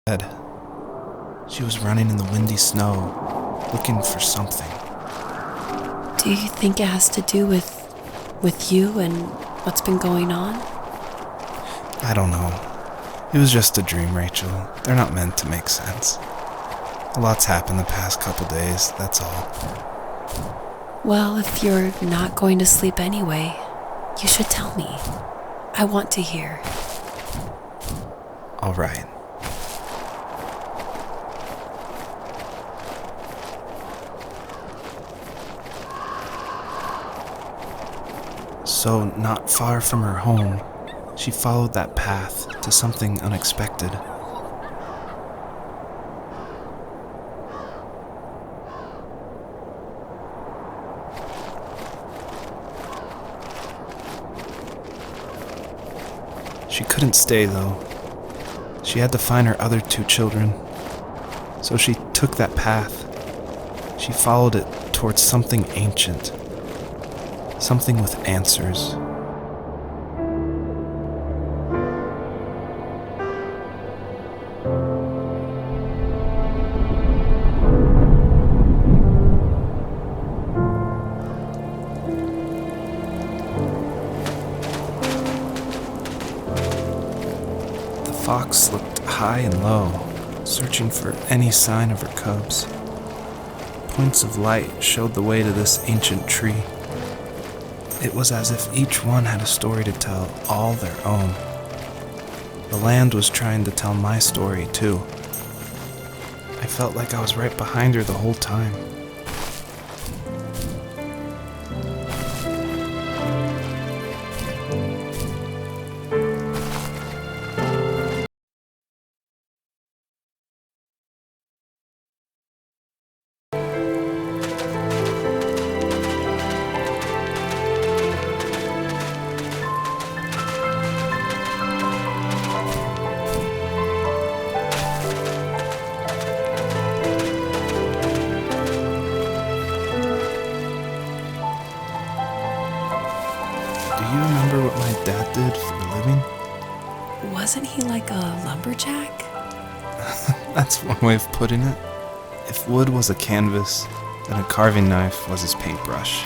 bed. She was running in the windy snow, looking for something. Do you think it has to do with you and what's been going on? I don't know. It was just a dream, Rachel. They're not meant to make sense. A lot's happened the past couple days, that's all. Well, if you're not going to sleep anyway, you should tell me. I want to hear. All right. So, not far from her home, she followed that path to something unexpected. She couldn't stay, though. She had to find her other 2 children. So she took that path. She followed it towards something ancient. Something with answers. The fox looked high and low, searching for any sign of her cubs. Points of light showed the way to this ancient tree. It was as if each one had a story to tell, all their own. The land was trying to tell my story, too. I felt like I was right behind her the whole time. Do you remember what my dad did for a living? Wasn't he like a lumberjack? That's one way of putting it. If wood was a canvas, then a carving knife was his paintbrush.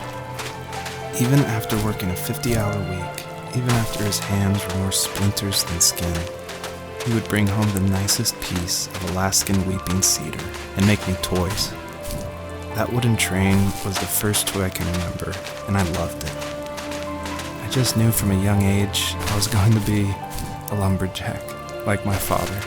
Even after working a 50-hour week, even after his hands were more splinters than skin, he would bring home the nicest piece of Alaskan weeping cedar and make me toys. That wooden train was the first toy I can remember, and I loved it. I just knew from a young age I was going to be a lumberjack, like my father.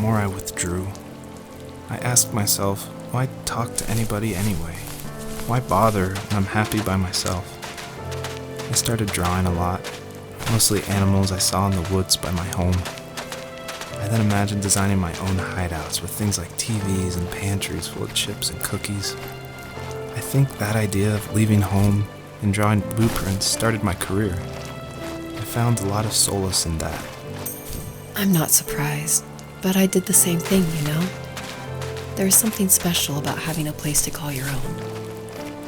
more I withdrew. I asked myself, why talk to anybody anyway? Why bother when I'm happy by myself? I started drawing a lot, mostly animals I saw in the woods by my home. I then imagined designing my own hideouts with things like TVs and pantries full of chips and cookies. I think that idea of leaving home and drawing blueprints started my career. I found a lot of solace in that. I'm not surprised, but I did the same thing, you know? There's something special about having a place to call your own.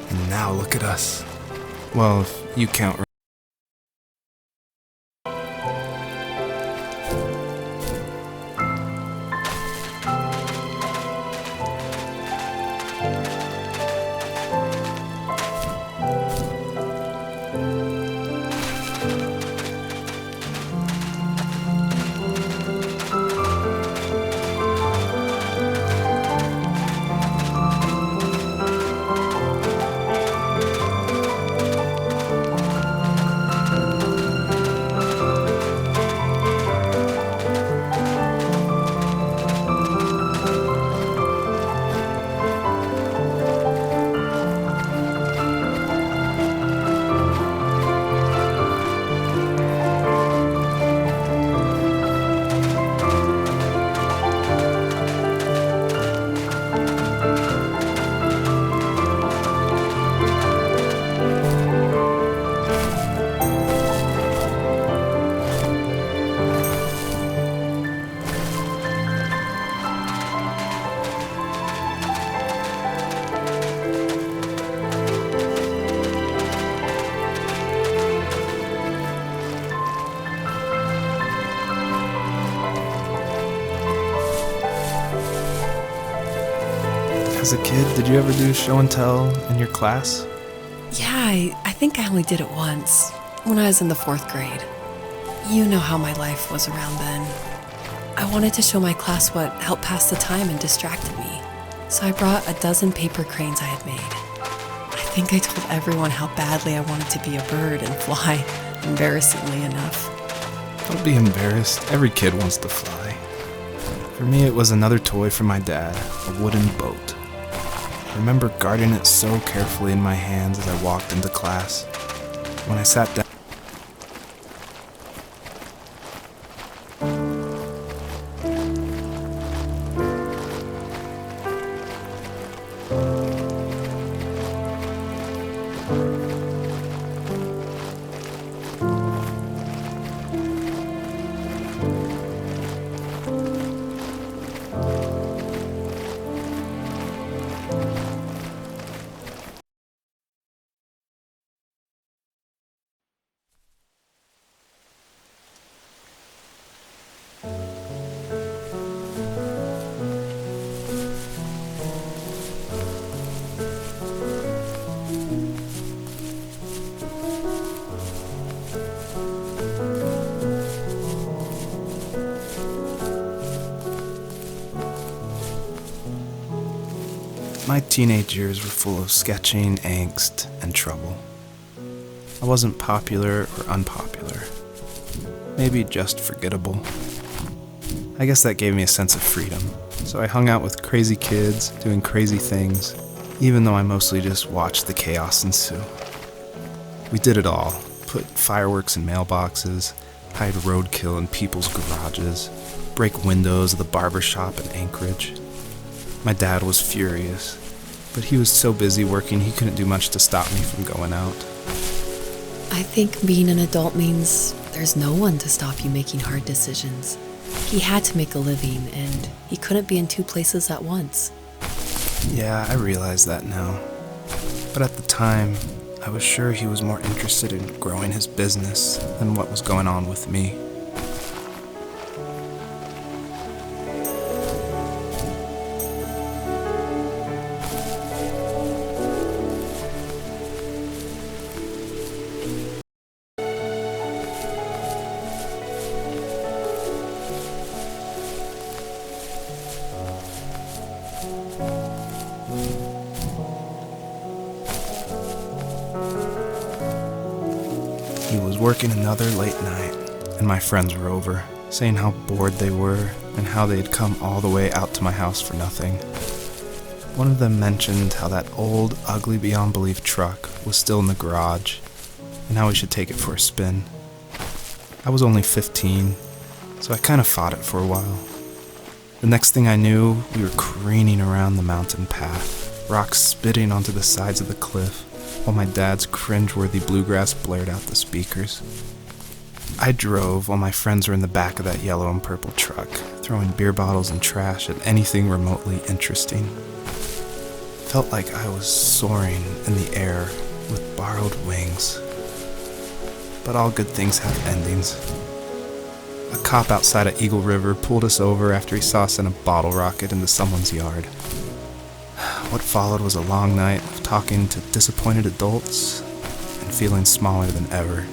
And now look at us. Well, if you count. As a kid, did you ever do show and tell in your class? Yeah, I think I only did it once, when I was in the 4th grade. You know how my life was around then. I wanted to show my class what helped pass the time and distracted me, so I brought a dozen paper cranes I had made. I think I told everyone how badly I wanted to be a bird and fly, embarrassingly enough. Don't be embarrassed. Every kid wants to fly. For me, it was another toy from my dad, a wooden boat. I remember guarding it so carefully in my hands as I walked into class. When I sat down, my teenage years were full of sketching, angst, and trouble. I wasn't popular or unpopular. Maybe just forgettable. I guess that gave me a sense of freedom, so I hung out with crazy kids doing crazy things, even though I mostly just watched the chaos ensue. We did it all. Put fireworks in mailboxes, hide roadkill in people's garages, break windows of the barber shop in Anchorage. My dad was furious, but he was so busy working he couldn't do much to stop me from going out. I think being an adult means there's no one to stop you making hard decisions. He had to make a living, and he couldn't be in 2 places at once. Yeah, I realize that now. But at the time, I was sure he was more interested in growing his business than what was going on with me. He was working another late night, and my friends were over. saying how bored they were and how they had come all the way out to my house for nothing. One of them mentioned how that old, ugly beyond belief truck was still in the garage, and how we should take it for a spin. I was only 15, so I kind of fought it for a while. The next thing I knew, we were careening around the mountain path, rocks spitting onto the sides of the cliff, while my dad's cringeworthy bluegrass blared out the speakers. I drove while my friends were in the back of that yellow and purple truck, throwing beer bottles and trash at anything remotely interesting. Felt like I was soaring in the air with borrowed wings. But all good things have endings. A cop outside of Eagle River pulled us over after he saw us send a bottle rocket into someone's yard. What followed was a long night of talking to disappointed adults and feeling smaller than ever.